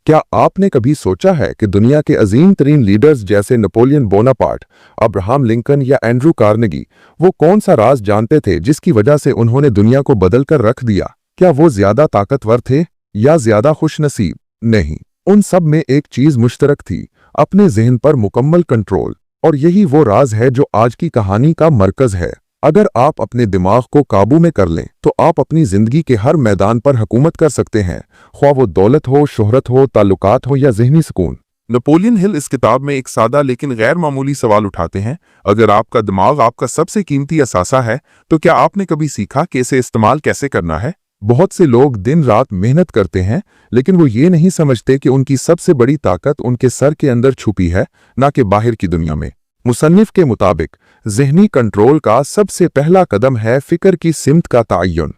क्या आपने कभी सोचा है कि दुनिया के अजीम तरीन लीडर्स जैसे नेपोलियन बोनापार्ट, अब्राहम लिंकन या एंड्रू कार्नेगी वो कौन सा राज जानते थे जिसकी वजह से उन्होंने दुनिया को बदल कर रख दिया? क्या वो ज्यादा ताकतवर थे या ज्यादा खुशनसीब? नहीं, उन सब में एक चीज मुश्तरक थी, अपने जहन पर मुकम्मल कंट्रोल। और यही वो राज है जो आज की कहानी का मरकज है। अगर आप अपने दिमाग को काबू में कर लें तो आप अपनी जिंदगी के हर मैदान पर हुकूमत कर सकते हैं, ख्वाह वो दौलत हो, शोहरत हो, ताल्लुकात हो या ज़हनी सुकून। नेपोलियन हिल इस किताब में एक सादा लेकिन गैर मामूली सवाल उठाते हैं। अगर आपका दिमाग आपका सबसे कीमती असासा है तो क्या आपने कभी सीखा कि इसे इस्तेमाल कैसे करना है? बहुत से लोग दिन रात मेहनत करते हैं लेकिन वो ये नहीं समझते कि उनकी सबसे बड़ी ताकत उनके सर के अंदर छुपी है, ना कि बाहर की दुनिया में। मुसन्निफ के मुताबिक ज़हनी कंट्रोल का सबसे पहला कदम है फ़िक्र की सिमत का तयन।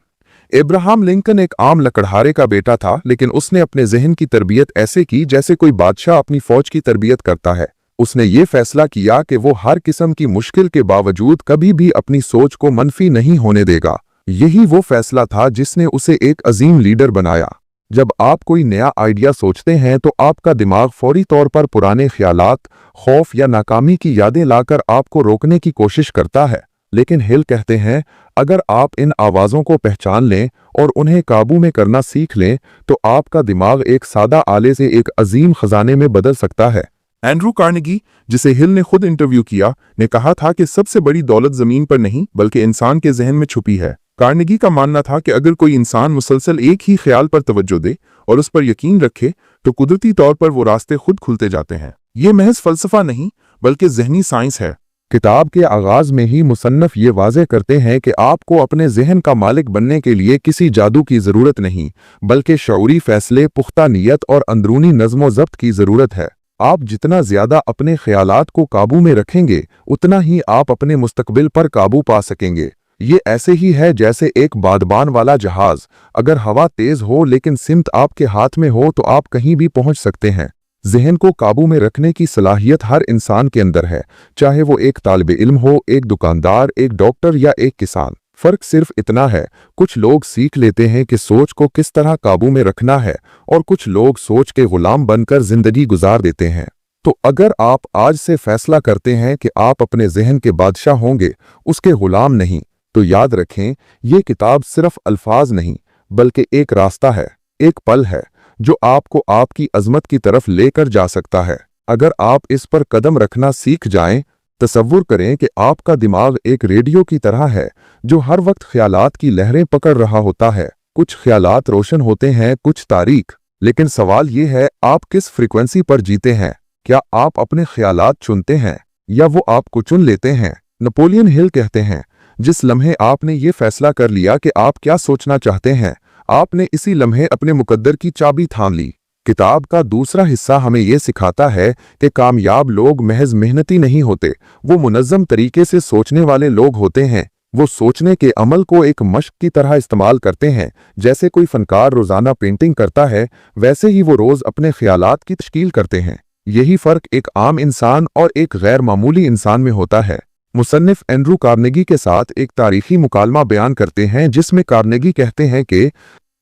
अब्राहम लिंकन एक आम लकड़हारे का बेटा था, लेकिन उसने अपने जहन की तरबियत ऐसे की जैसे कोई बादशाह अपनी फौज की तरबियत करता है। उसने ये फैसला किया कि वो हर किस्म की मुश्किल के बावजूद कभी भी अपनी सोच को मनफी नहीं होने देगा। यही वो फैसला था जिसने उसे एक अजीम लीडर बनाया। जब आप कोई नया आइडिया सोचते हैं तो आपका दिमाग फौरी तौर पर पुराने ख्यालात, खौफ या नाकामी की यादें लाकर आपको रोकने की कोशिश करता है। लेकिन हिल कहते हैं, अगर आप इन आवाज़ों को पहचान लें और उन्हें काबू में करना सीख लें तो आपका दिमाग एक सादा आले से एक अजीम खजाने में बदल सकता है। एंड्रू कार्नेगी, जिसे हिल ने खुद इंटरव्यू किया, ने कहा था कि सबसे बड़ी दौलत जमीन पर नहीं बल्कि इंसान के जहन में छुपी है। कार्नेगी का मानना था कि अगर कोई इंसान मुसलसल एक ही ख्याल पर तवज्जो दे और उस पर यकीन रखे तो कुदरती तौर पर वो रास्ते खुद खुलते जाते हैं। ये महज फलसफा नहीं बल्कि जहनी साइंस है। किताब के आगाज में ही मुसन्नफ ये वाज़े करते हैं कि आपको अपने जहन का मालिक बनने के लिए किसी जादू की ज़रूरत नहीं बल्कि शऊरी फैसले, पुख्ता नीयत और अंदरूनी नज़्म ज़ब्त की ज़रूरत है। आप जितना ज़्यादा अपने ख्यालात को काबू में रखेंगे उतना ही आप अपने मुस्तकबिल पर काबू पा सकेंगे। ये ऐसे ही है जैसे एक बादबान वाला जहाज। अगर हवा तेज हो लेकिन सिमत आपके हाथ में हो तो आप कहीं भी पहुंच सकते हैं। जहन को काबू में रखने की सलाहियत हर इंसान के अंदर है, चाहे वो एक तालिब इल्म हो, एक दुकानदार, एक डॉक्टर या एक किसान। फर्क सिर्फ इतना है, कुछ लोग सीख लेते हैं कि सोच को किस तरह काबू में रखना है और कुछ लोग सोच के गुलाम बनकर जिंदगी गुजार देते हैं। तो अगर आप आज से फैसला करते हैं कि आप अपने जहन के बादशाह होंगे, उसके गुलाम नहीं, तो याद रखें, ये किताब सिर्फ अल्फाज नहीं बल्कि एक रास्ता है, एक पल है जो आपको आपकी अजमत की तरफ लेकर जा सकता है। अगर आप इस पर कदम रखना सीख जाएं, तसव्वुर करें कि आपका दिमाग एक रेडियो की तरह है जो हर वक्त ख्यालात की लहरें पकड़ रहा होता है। कुछ ख्यालात रोशन होते हैं, कुछ तारीख। लेकिन सवाल ये है, आप किस फ्रीक्वेंसी पर जीते हैं? क्या आप अपने ख्यालात चुनते हैं या वो आपको चुन लेते हैं? नेपोलियन हिल कहते हैं, जिस लम्हे आपने ये फैसला कर लिया कि आप क्या सोचना चाहते हैं, आपने इसी लम्हे अपने मुकद्दर की चाबी थाम ली। किताब का दूसरा हिस्सा हमें यह सिखाता है कि कामयाब लोग महज मेहनती नहीं होते, वो मुनज़्ज़म तरीके से सोचने वाले लोग होते हैं। वो सोचने के अमल को एक मश्क की तरह इस्तेमाल करते हैं। जैसे कोई फनकार रोज़ाना पेंटिंग करता है, वैसे ही वो रोज़ अपने ख्यालात की तश्कील करते हैं। यही फ़र्क एक आम इंसान और एक गैर मामूली इंसान में होता है। मुसन्निफ एंड्रू कार्नेगी के साथ एक तारीखी मुकालमा बयान करते हैं जिसमें कार्नेगी कहते हैं कि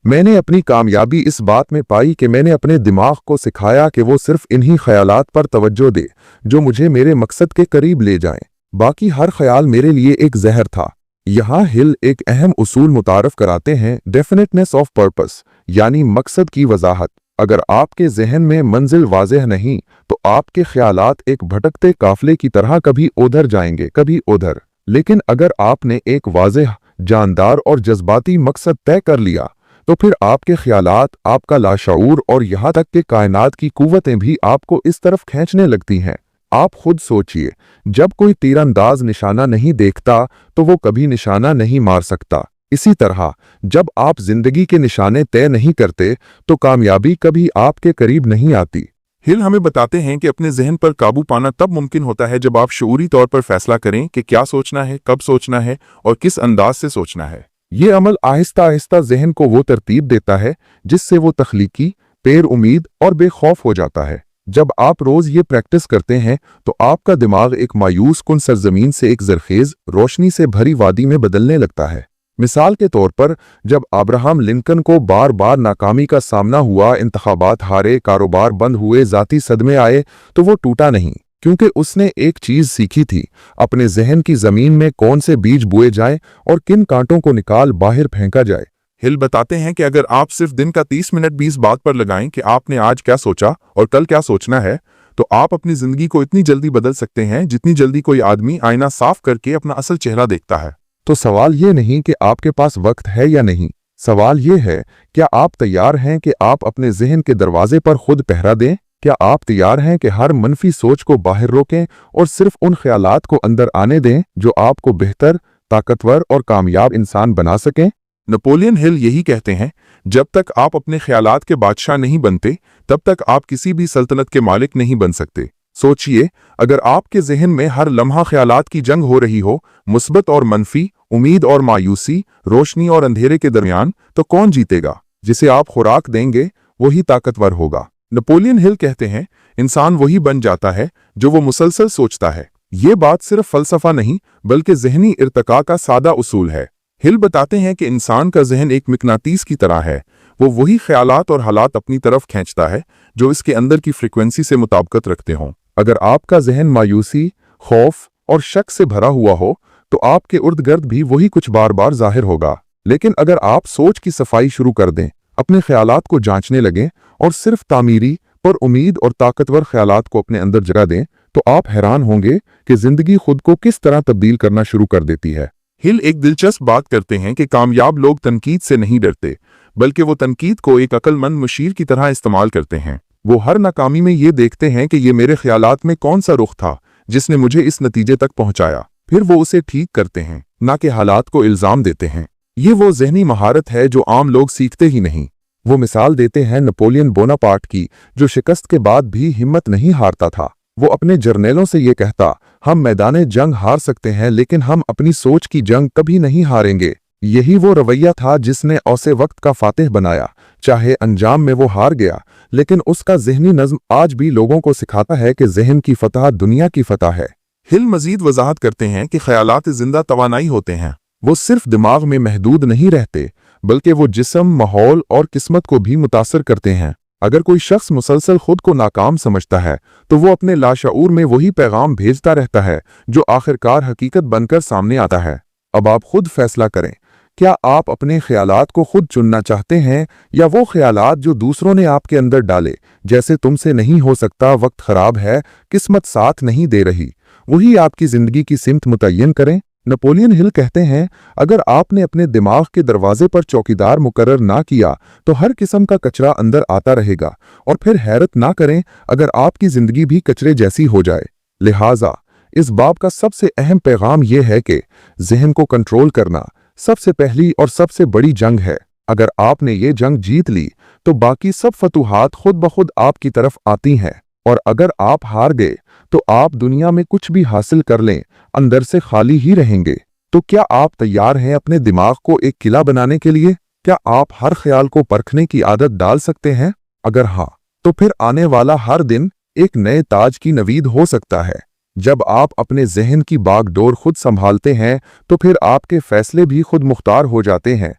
मैंने अपनी कामयाबी इस बात में पाई कि मैंने अपने दिमाग को सिखाया कि वो सिर्फ इन्हीं ख्यालात पर तवज्जो दे जो मुझे मेरे मकसद के करीब ले जाएं। बाकी हर ख्याल मेरे लिए एक जहर था। यहाँ हिल एक अहम उसूल मुतारफ कराते हैं, डेफिनेटनेस ऑफ पर्पस, यानी मकसद की वजाहत। अगर आपके जहन में मंजिल वाज़ेह नहीं तो आपके ख्यालात एक भटकते काफले की तरह कभी उधर जाएंगे, कभी उधर। लेकिन अगर आपने एक वाज़ेह, जानदार और जज्बाती मकसद तय कर लिया तो फिर आपके ख्यालात, आपका लाशऊर और यहाँ तक कि कायनात की कुव्वतें भी आपको इस तरफ खींचने लगती हैं। आप खुद सोचिए, जब कोई तीरंदाज निशाना नहीं देखता तो वो कभी निशाना नहीं मार सकता। इसी तरह जब आप जिंदगी के निशाने तय नहीं करते तो कामयाबी कभी आपके करीब नहीं आती। हिल हमें बताते हैं कि अपने जहन पर काबू पाना तब मुमकिन होता है जब आप शऊरी तौर पर फैसला करें कि क्या सोचना है, कब सोचना है और किस अंदाज से सोचना है। ये अमल आहिस्ता आहिस्ता जहन को वो तरतीब देता है जिससे वो तख्लीकी, पेर उम्मीद और बेखौफ हो जाता है। जब आप रोज ये प्रैक्टिस करते हैं तो आपका दिमाग एक मायूस कुन सरजमीन से एक जरखेज, रोशनी से भरी वादी में बदलने लगता है। मिसाल के तौर पर जब अब्राहम लिंकन को बार बार नाकामी का सामना हुआ, इंतखाबात हारे, कारोबार बंद हुए, जाती सदमे आए, तो वो टूटा नहीं, क्योंकि उसने एक चीज सीखी थी, अपने जहन की जमीन में कौन से बीज बोए जाएं और किन कांटों को निकाल बाहर फेंका जाए। हिल बताते हैं कि अगर आप सिर्फ दिन का 30 मिनट भी इस बात पर लगाएं कि आपने आज क्या सोचा और कल क्या सोचना है, तो आप अपनी जिंदगी को इतनी जल्दी बदल सकते हैं जितनी जल्दी कोई आदमी आईना साफ करके अपना असल चेहरा देखता है। तो सवाल ये नहीं कि आपके पास वक्त है या नहीं, सवाल ये है, क्या आप तैयार हैं कि आप अपने जहन के दरवाजे पर खुद पहरा दें? क्या आप तैयार हैं कि हर मनफी सोच को बाहर रोकें और सिर्फ उन ख्यालात को अंदर आने दें जो आपको बेहतर, ताकतवर और कामयाब इंसान बना सकें? नेपोलियन हिल यही कहते हैं, जब तक आप अपने ख्यालात के बादशाह नहीं बनते, तब तक आप किसी भी सल्तनत के मालिक नहीं बन सकते। सोचिए, अगर आपके जहन में हर लम्हा ख्यालात की जंग हो रही हो, मुस्बत और मनफी, उम्मीद और मायूसी, रोशनी और अंधेरे के दरमियान, तो कौन जीतेगा? जिसे आप खुराक देंगे वही ताकतवर होगा। नेपोलियन हिल कहते हैं, इंसान वही बन जाता है जो वो मुसलसल सोचता है। ये बात सिर्फ फलसफा नहीं बल्कि जहनी इर्तिका का सादा उसूल है। हिल बताते हैं कि इंसान का जहन एक मिकनातीस की तरह है, वो वही ख्यालात और हालात अपनी तरफ खींचता है जो इसके अंदर की फ्रीक्वेंसी से मुताबिकत रखते हों। अगर आपका जहन मायूसी, खौफ और शक से भरा हुआ हो तो आपके इर्द गिर्द भी वही कुछ बार बार जाहिर होगा। लेकिन अगर आप सोच की सफाई शुरू कर दें, अपने ख्यालात को जांचने लगें और सिर्फ तामीरी पर उम्मीद और ताकतवर ख्यालात को अपने अंदर जगह दें, तो आप हैरान होंगे कि जिंदगी खुद को किस तरह तब्दील करना शुरू कर देती है। हिल एक दिलचस्प बात करते हैं कि कामयाब लोग तनकीद से नहीं डरते, बल्कि वो तनकीद को एक अक्लमंद मुशीर की तरह इस्तेमाल करते हैं। वो हर नाकामी में ये देखते हैं कि ये मेरे ख्यालात में कौन सा रुख था जिसने मुझे इस नतीजे तक पहुंचाया, फिर वो उसे ठीक करते हैं, ना कि हालात को इल्जाम देते हैं। ये वो जहनी महारत है जो आम लोग सीखते ही नहीं। वो मिसाल देते हैं नेपोलियन बोनापार्ट की, जो शिकस्त के बाद भी हिम्मत नहीं हारता था। वो अपने जर्नेलों से ये कहता, हम मैदान जंग हार सकते हैं लेकिन हम अपनी सोच की जंग कभी नहीं हारेंगे। यही वो रवैया था जिसने औसे वक्त का फातिह बनाया। चाहे अंजाम में वो हार गया, लेकिन उसका जहनी नज्म आज भी लोगों को सिखाता है कि जहन की फतह दुनिया की फतह है। हिल मजीद वजाहत करते हैं कि ख्यालात जिंदा तवानाई होते हैं। वो सिर्फ दिमाग में महदूद नहीं रहते, बल्कि वो जिस्म, माहौल और किस्मत को भी मुतासर करते हैं। अगर कोई शख्स मुसलसल खुद को नाकाम समझता है तो वो अपने लाशऊर में वही पैगाम भेजता रहता है जो आखिरकार हकीकत बनकर सामने आता है। अब आप खुद फैसला करें, क्या आप अपने ख्यालात को खुद चुनना चाहते हैं या वो ख्यालात जो दूसरों ने आपके अंदर डाले, जैसे तुमसे नहीं हो सकता, वक्त खराब है, किस्मत साथ नहीं दे रही, वही आपकी जिंदगी की सिमत मुतय्यन करें। नेपोलियन हिल कहते हैं, अगर आपने अपने दिमाग के दरवाजे पर चौकीदार मुकर्रर ना किया तो हर किस्म का कचरा अंदर आता रहेगा, और फिर हैरत ना करें अगर आपकी जिंदगी भी कचरे जैसी हो जाए। लिहाजा इस बाब का सबसे अहम पैगाम यह है कि जहन को कंट्रोल करना सबसे पहली और सबसे बड़ी जंग है। अगर आपने ये जंग जीत ली तो बाकी सब फतूहात खुद ब खुद आपकी तरफ आती हैं, और अगर आप हार गए तो आप दुनिया में कुछ भी हासिल कर लें, अंदर से खाली ही रहेंगे। तो क्या आप तैयार हैं अपने दिमाग को एक किला बनाने के लिए? क्या आप हर ख्याल को परखने की आदत डाल सकते हैं? अगर हाँ, तो फिर आने वाला हर दिन एक नए ताज की नवीद हो सकता है। जब आप अपने जहन की बागडोर खुद संभालते हैं तो फिर आपके फैसले भी खुद मुख्तार हो जाते हैं।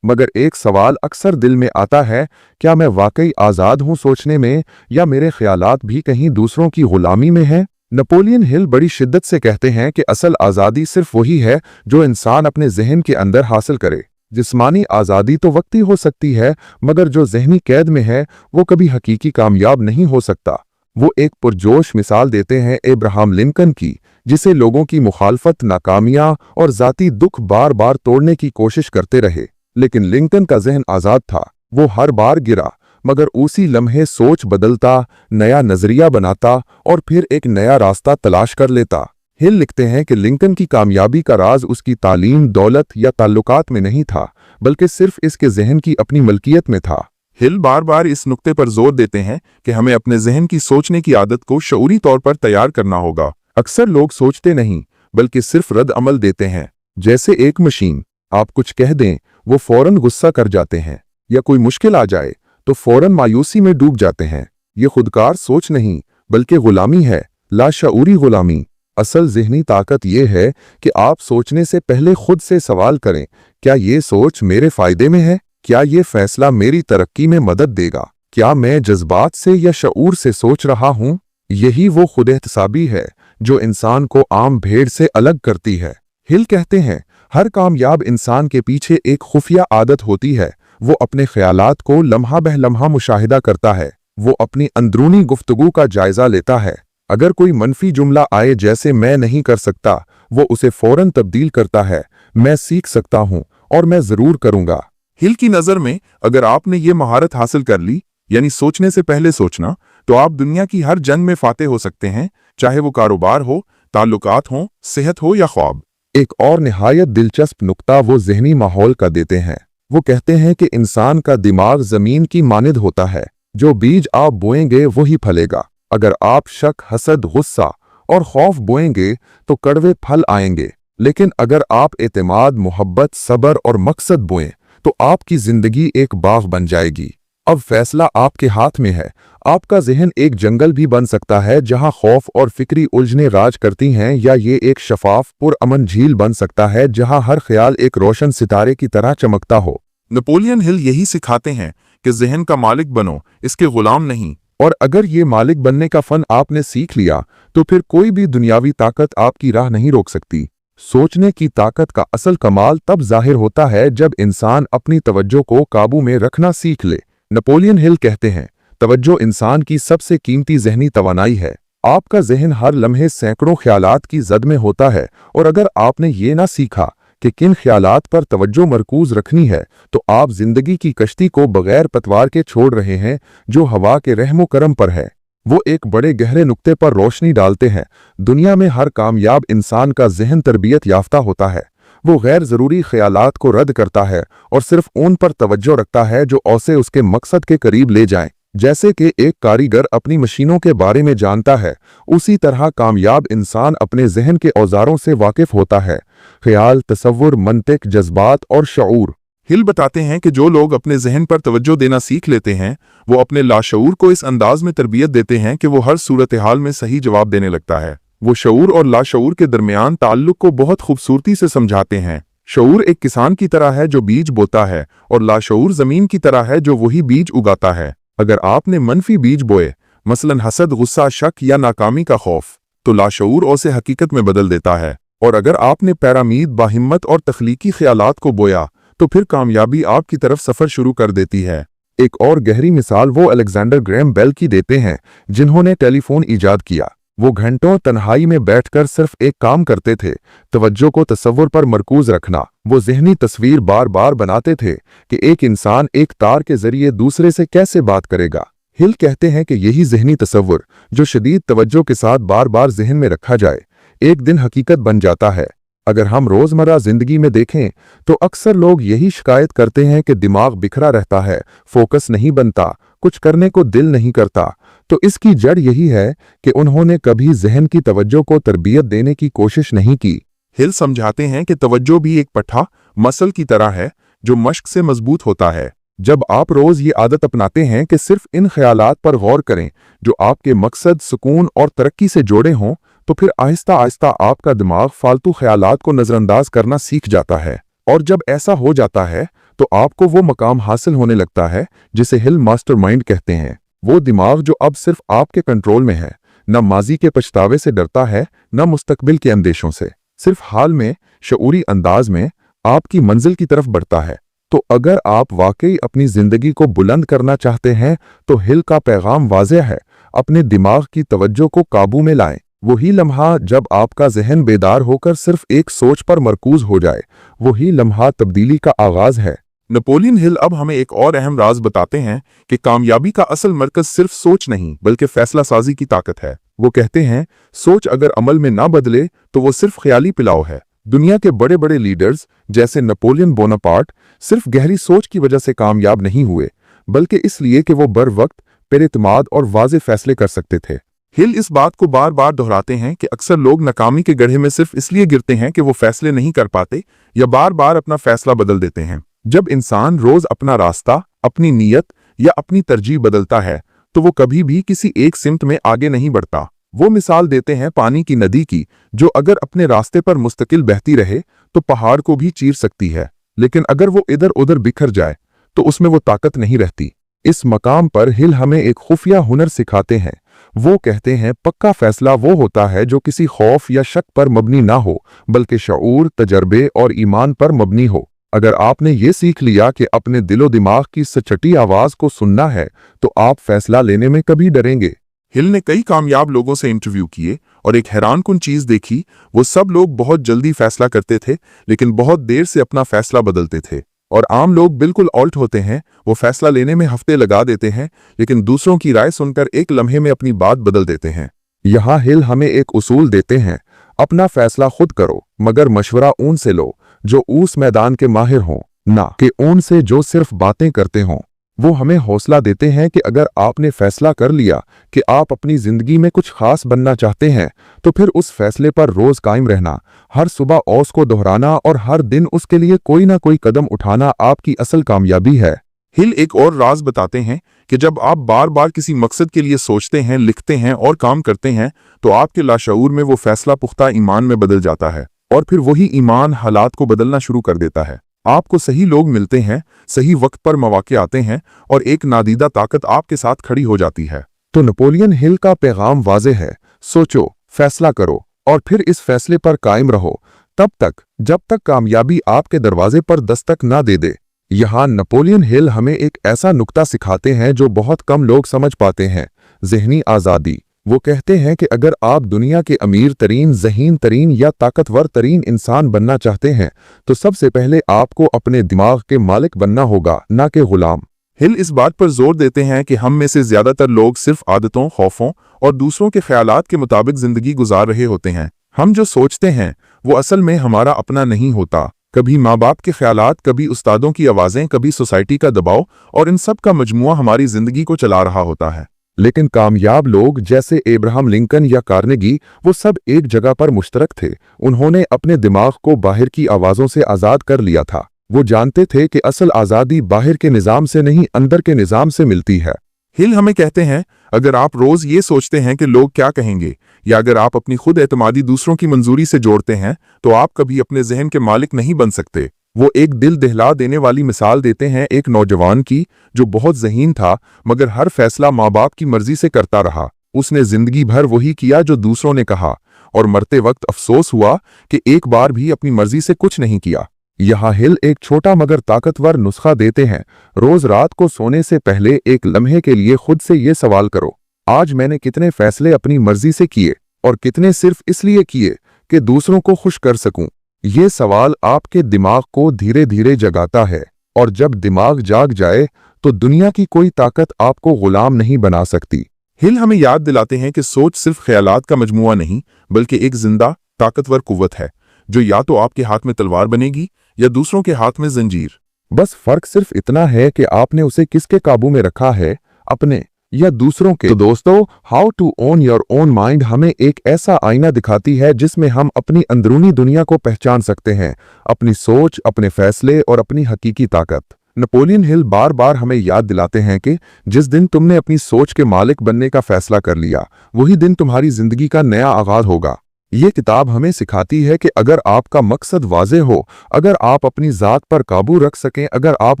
मगर एक सवाल अक्सर दिल में आता है, क्या मैं वाकई आज़ाद हूं सोचने में, या मेरे ख्यालात भी कहीं दूसरों की गुलामी में हैं? नेपोलियन हिल बड़ी शिद्दत से कहते हैं कि असल आज़ादी सिर्फ वही है जो इंसान अपने जहन के अंदर हासिल करे। जिस्मानी आज़ादी तो वक्ती हो सकती है, मगर जो जहनी कैद में है वो कभी हकीकी कामयाब नहीं हो सकता। वो एक पुरजोश मिसाल देते हैं अब्राहम लिंकन की, जिसे लोगों की मुखालफत, नाकामियां और जाती दुख बार बार तोड़ने की कोशिश करते रहे, लेकिन लिंकन का जहन आज़ाद था। वो हर बार गिरा, मगर उसी लम्हे सोच बदलता, नया नजरिया बनाता और फिर एक नया रास्ता तलाश कर लेता। हिल लिखते हैं कि लिंकन की कामयाबी का राज उसकी तालीम, दौलत या ताल्लुकात में नहीं था, बल्कि सिर्फ इसके जहन की अपनी मलकियत में था। हिल बार बार इस नुक्ते पर जोर देते हैं कि हमें अपने जहन की सोचने की आदत को शऊरी तौर पर तैयार करना होगा। अक्सर लोग सोचते नहीं बल्कि सिर्फ रद्द अमल देते हैं। जैसे एक मशीन, आप कुछ कह दें वो फौरन गुस्सा कर जाते हैं, या कोई मुश्किल आ जाए तो फौरन मायूसी में डूब जाते हैं। ये खुदकार सोच नहीं बल्कि गुलामी है, लाशऊरी गुलामी। असल ज़हनी ताकत ये है कि आप सोचने से पहले खुद से सवाल करें, क्या ये सोच मेरे फ़ायदे में है? क्या ये फैसला मेरी तरक्की में मदद देगा? क्या मैं जज्बात से या शऊर से सोच रहा हूँ? यही वो खुद एहतसाबी है जो इंसान को आम भीड़ से अलग करती है। हिल कहते हैं, हर कामयाब इंसान के पीछे एक खुफिया आदत होती है। वो अपने ख्यालात को लम्हा बह लम्हा मुशाहिदा करता है। वो अपनी अंदरूनी गुफ्तगू का जायजा लेता है। अगर कोई मनफी जुमला आए जैसे मैं नहीं कर सकता, वो उसे फौरन तब्दील करता है, मैं सीख सकता हूँ और मैं ज़रूर करूँगा। हिल की नज़र में अगर आपने ये महारत हासिल कर ली, यानी सोचने से पहले सोचना, तो आप दुनिया की हर जंग में फाते हो सकते हैं, चाहे वो कारोबार हो, ताल्लुकात हो, सेहत हो या ख्वाब। एक और निहायत दिलचस्प नुक्ता वो ज़हनी माहौल का देते हैं। वो कहते हैं कि इंसान का दिमाग ज़मीन की मानिद होता है। जो बीज आप बोएंगे वही फलेगा। अगर आप शक, हसद, गुस्सा और खौफ बोएंगे तो कड़वे फल आएंगे, लेकिन अगर आप एतमाद, मोहब्बत, सब्र और मकसद बोएं तो आपकी जिंदगी एक बाग बन जाएगी। अब फैसला आपके हाथ में है। आपका जहन एक जंगल भी बन सकता है जहां खौफ और फिक्री उलझने राज करती हैं, या ये एक शफाफ पुरअमन झील बन सकता है जहां हर ख्याल एक रोशन सितारे की तरह चमकता हो। नेपोलियन हिल यही सिखाते हैं कि जहन का मालिक बनो, इसके गुलाम नहीं। और अगर ये मालिक बनने का फन आपने सीख लिया तो फिर कोई भी दुनियावी ताकत आपकी राह नहीं रोक सकती। सोचने की ताकत का असल कमाल तब जाहिर होता है जब इंसान अपनी तवज्जो को काबू में रखना सीख ले। नेपोलियन हिल कहते हैं, तवज्जो इंसान की सबसे कीमती ज़हनी तवानाई है। आपका जहन हर लम्हे सैकड़ों ख्यालात की जद में होता है, और अगर आपने ये ना सीखा कि किन ख्यालात पर तवज्जो मरकूज रखनी है, तो आप जिंदगी की कश्ती को बगैर पतवार के छोड़ रहे हैं जो हवा के रहमो करम पर है। वो एक बड़े गहरे नुक्ते पर रोशनी डालते हैं। दुनिया में हर कामयाब इंसान का जहन तरबियत याफ्ता होता है। वो गैर ज़रूरी ख्यालात को रद्द करता है और सिर्फ उन पर तवज्जो रखता है जो उसे उसके मकसद के करीब ले जाएं। जैसे कि एक कारीगर अपनी मशीनों के बारे में जानता है, उसी तरह कामयाब इंसान अपने जहन के औजारों से वाकिफ होता है। ख्याल, तसव्वुर, मंतिक, जज्बात और शऊर। हिल बताते हैं कि जो लोग अपने जहन पर तवज्जो देना सीख लेते हैं, वो अपने लाशऊर को इस अंदाज में तरबियत देते हैं कि वो हर सूरत हाल में सही जवाब देने लगता है। वो शऊर और लाशऊर के दरमियान ताल्लुक को बहुत खूबसूरती से समझाते हैं। शऊर एक किसान की तरह है जो बीज बोता है, और लाशऊर जमीन की तरह है जो वही बीज उगाता है। अगर आपने मनफी बीज बोए, मसलन हसद, गुस्सा, शक या नाकामी का खौफ, तो लाशऊर उसे हकीकत में बदल देता है। और अगर आपने पैरामीद, बाहिम्मत और तख्लीकी ख्यालात को बोया, तो फिर कामयाबी आपकी तरफ सफर शुरू कर देती है। एक और गहरी मिसाल वो अलेक्जेंडर ग्रैहम बेल की देते हैं, जिन्होंने टेलीफोन ईजाद किया। वो घंटों तन्हाई में बैठकर सिर्फ एक काम करते थे, तवज्जो को तसव्वुर पर मरकूज रखना। वो ज़हनी तस्वीर बार बार बनाते थे कि एक इंसान एक तार के जरिए दूसरे से कैसे बात करेगा। हिल कहते हैं कि यही ज़हनी तसव्वुर, जो शदीद तवज्जो के साथ बार बार जहन में रखा जाए, एक दिन हकीकत बन जाता है। अगर हम रोज़मर्रा ज़िंदगी में देखें तो अक्सर लोग यही शिकायत करते हैं कि दिमाग बिखरा रहता है, फोकस नहीं बनता, कुछ करने को दिल नहीं करता। तो इसकी जड़ यही है कि उन्होंने कभी जहन की तवज्जो को तरबियत देने की कोशिश नहीं की। हिल समझाते हैं कि तवज्जो भी एक पट्टा, मसल की तरह है जो मश्क से मजबूत होता है। जब आप रोज़ ये आदत अपनाते हैं कि सिर्फ इन ख्यालात पर गौर करें जो आपके मकसद, सुकून और तरक्की से जोड़े हों, तो फिर आहिस्ता आहिस्ता आपका दिमाग फालतू ख्यालात को नज़रअंदाज करना सीख जाता है। और जब ऐसा हो जाता है तो आपको वो मकाम हासिल होने लगता है जिसे हिल मास्टरमाइंड कहते हैं। वो दिमाग जो अब सिर्फ आपके कंट्रोल में है, न माजी के पछतावे से डरता है, न मुस्तकबिल के अंदेशों से, सिर्फ हाल में शऊरी अंदाज में आपकी मंजिल की तरफ बढ़ता है। तो अगर आप वाकई अपनी जिंदगी को बुलंद करना चाहते हैं तो हिल का पैगाम वाज़ेह है, अपने दिमाग की तवज्जो को काबू में लाएं। वही लम्हा जब आपका जहन बेदार होकर सिर्फ एक सोच पर मरकूज हो जाए, वही लम्हा तब्दीली का आगाज है। नेपोलियन हिल अब हमें एक और अहम राज बताते हैं कि कामयाबी का असल मरकज सिर्फ सोच नहीं बल्कि फैसला साजी की ताकत है। वो कहते हैं, सोच अगर अमल में ना बदले तो वो सिर्फ ख्याली पिलाव है। दुनिया के बड़े बड़े लीडर्स जैसे नेपोलियन बोनापार्ट सिर्फ गहरी सोच की वजह से कामयाब नहीं हुए, बल्कि इसलिए कि वो बर वक्त पेरेतमाद और वाज़े फैसले कर सकते थे। हिल इस बात को बार बार दोहराते हैं कि अक्सर लोग नाकामी के गड्ढे में सिर्फ इसलिए गिरते हैं कि वो फैसले नहीं कर पाते या बार बार अपना फैसला बदल देते हैं। जब इंसान रोज अपना रास्ता, अपनी नीयत या अपनी तरजीह बदलता है तो वो कभी भी किसी एक सिमत में आगे नहीं बढ़ता। वो मिसाल देते हैं पानी की नदी की, जो अगर अपने रास्ते पर मुस्तकिल बहती रहे तो पहाड़ को भी चीर सकती है, लेकिन अगर वो इधर उधर बिखर जाए तो उसमें वो ताकत नहीं रहती। इस मकाम पर हिल हमें एक खुफिया हुनर सिखाते हैं। वो कहते हैं पक्का फैसला वो होता है जो किसी खौफ या शक पर मबनी ना हो, बल्कि शऊर, तजर्बे और ईमान पर मबनी हो। अगर आपने ये सीख लिया कि अपने दिलो दिमाग की सचटी आवाज को सुनना है तो आप फैसला लेने में कभी डरेंगे। हिल ने कई कामयाब लोगों से इंटरव्यू किए और एक हैरानकुन चीज देखी, वो सब लोग बहुत जल्दी फैसला करते थे लेकिन बहुत देर से अपना फैसला बदलते थे। और आम लोग बिल्कुल ऑल्ट होते हैं, वो फैसला लेने में हफ्ते लगा देते हैं लेकिन दूसरों की राय सुनकर एक लम्हे में अपनी बात बदल देते हैं। यहाँ हिल हमें एक उसूल देते हैं, अपना फैसला खुद करो मगर मशवरा उन से लो जो उस मैदान के माहिर हों, ना कि उन से जो सिर्फ बातें करते हों। वो हमें हौसला देते हैं कि अगर आपने फैसला कर लिया कि आप अपनी जिंदगी में कुछ खास बनना चाहते हैं तो फिर उस फैसले पर रोज कायम रहना, हर सुबह औस को दोहराना और हर दिन उसके लिए कोई ना कोई कदम उठाना आपकी असल कामयाबी है। हिल एक और राज बताते हैं कि जब आप बार बार किसी मकसद के लिए सोचते हैं, लिखते हैं और काम करते हैं तो आपके लाशऊर में वो फैसला पुख्ता ईमान में बदल जाता है और फिर वही ईमान हालात को बदलना शुरू कर देता है। आपको सही लोग मिलते हैं, सही वक्त पर मौके आते हैं और एक नादीदा ताकत आपके साथ खड़ी हो जाती है। तो नेपोलियन हिल का पैगाम वाज़े है, सोचो, फैसला करो और फिर इस फैसले पर कायम रहो तब तक जब तक कामयाबी आपके दरवाजे पर दस्तक ना दे दे। यहाँ नेपोलियन हिल हमें एक ऐसा नुक्ता सिखाते हैं जो बहुत कम लोग समझ पाते हैं, ज़हनी आज़ादी। वो कहते हैं कि अगर आप दुनिया के अमीर तरीन, ज़हीन तरीन या ताकतवर तरीन इंसान बनना चाहते हैं तो सबसे पहले आपको अपने दिमाग के मालिक बनना होगा, ना कि गुलाम। हिल इस बात पर जोर देते हैं कि हम में से ज्यादातर लोग सिर्फ आदतों, खौफों और दूसरों के ख्यालात के मुताबिक जिंदगी गुजार रहे होते हैं। हम जो सोचते हैं वो असल में हमारा अपना नहीं होता। कभी माँ बाप के ख्यालात, कभी उस्तादों की आवाज़ें, कभी सोसाइटी का दबाव, और इन सब का मजमुआ हमारी जिंदगी को चला रहा होता है। लेकिन कामयाब लोग जैसे एब्राहम लिंकन या कार्नेगी, वो सब एक जगह पर मुश्तरक थे। उन्होंने अपने दिमाग को बाहर की आवाज़ों से आज़ाद कर लिया था। वो जानते थे कि असल आज़ादी बाहर के निज़ाम से नहीं, अंदर के निज़ाम से मिलती है। हिल हमें कहते हैं अगर आप रोज ये सोचते हैं कि लोग क्या कहेंगे, या अगर आप अपनी खुद एतमादी दूसरों की मंजूरी से जोड़ते हैं तो आप कभी अपने जहन के मालिक नहीं बन सकते। वो एक दिल दहला देने वाली मिसाल देते हैं एक नौजवान की जो बहुत ज़हीन था मगर हर फैसला माँ बाप की मर्जी से करता रहा। उसने जिंदगी भर वही किया जो दूसरों ने कहा और मरते वक्त अफसोस हुआ कि एक बार भी अपनी मर्जी से कुछ नहीं किया। यहाँ हिल एक छोटा मगर ताकतवर नुस्खा देते हैं। रोज रात को सोने से पहले एक लम्हे के लिए खुद से ये सवाल करो, आज मैंने कितने फैसले अपनी मर्जी से किए और कितने सिर्फ इसलिए किए कि दूसरों को खुश कर सकूं। ये सवाल आपके दिमाग को धीरे धीरे जगाता है और जब दिमाग जाग जाए तो दुनिया की कोई ताकत आपको गुलाम नहीं बना सकती। हिल हमें याद दिलाते हैं कि सोच सिर्फ ख्यालात का मजमुआ नहीं बल्कि एक जिंदा ताकतवर कुव्वत है जो या तो आपके हाथ में तलवार बनेगी या दूसरों के हाथ में जंजीर। बस फर्क सिर्फ इतना है कि आपने उसे किसके काबू में रखा है, अपने या दूसरों के। तो दोस्तों, how to own your own mind हमें एक ऐसा आईना दिखाती है जिसमें हम अपनी अंदरूनी दुनिया को पहचान सकते हैं, अपनी सोच, अपने फैसले और अपनी हकीकी ताकत। नेपोलियन हिल बार बार हमें याद दिलाते हैं कि जिस दिन तुमने अपनी सोच के मालिक बनने का फैसला कर लिया वही दिन तुम्हारी जिंदगी का नया आगाज होगा। ये किताब हमें सिखाती है कि अगर आपका मकसद वाज़े हो, अगर आप अपनी ज़ात पर काबू रख सकें, अगर आप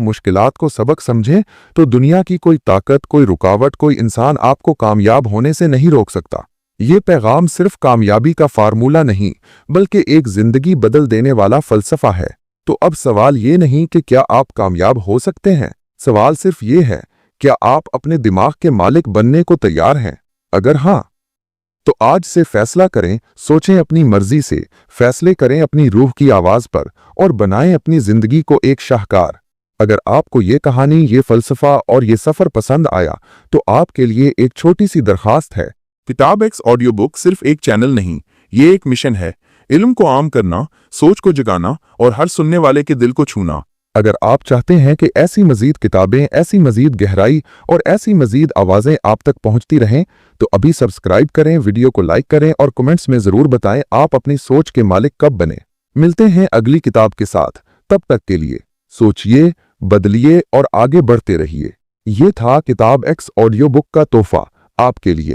मुश्किलात को सबक समझें तो दुनिया की कोई ताकत, कोई रुकावट, कोई इंसान आपको कामयाब होने से नहीं रोक सकता। ये पैगाम सिर्फ कामयाबी का फार्मूला नहीं बल्कि एक जिंदगी बदल देने वाला फलसफा है। तो अब सवाल ये नहीं कि क्या आप कामयाब हो सकते हैं, सवाल सिर्फ ये है क्या आप अपने दिमाग के मालिक बनने को तैयार हैं। अगर हाँ तो आज से फैसला करें, सोचें अपनी मर्जी से, फैसले करें अपनी रूह की आवाज पर और बनाएं अपनी जिंदगी को एक शाहकार। अगर आपको ये कहानी, ये फलसफा और ये सफर पसंद आया तो आपके लिए एक छोटी सी दरखास्त है। किताब एक्स ऑडियो बुक सिर्फ एक चैनल नहीं, ये एक मिशन है, इल्म को आम करना, सोच को जगाना और हर सुनने वाले के दिल को छूना। अगर आप चाहते हैं कि ऐसी मजीद किताबें, ऐसी मजीद गहराई और ऐसी मजीद आवाज़ें आप तक पहुंचती रहें तो अभी सब्सक्राइब करें, वीडियो को लाइक करें और कमेंट्स में ज़रूर बताएं आप अपनी सोच के मालिक कब बने। मिलते हैं अगली किताब के साथ, तब तक के लिए सोचिए, बदलिए और आगे बढ़ते रहिए। ये था किताब एक्स ऑडियो बुक का तोहफा आपके लिए।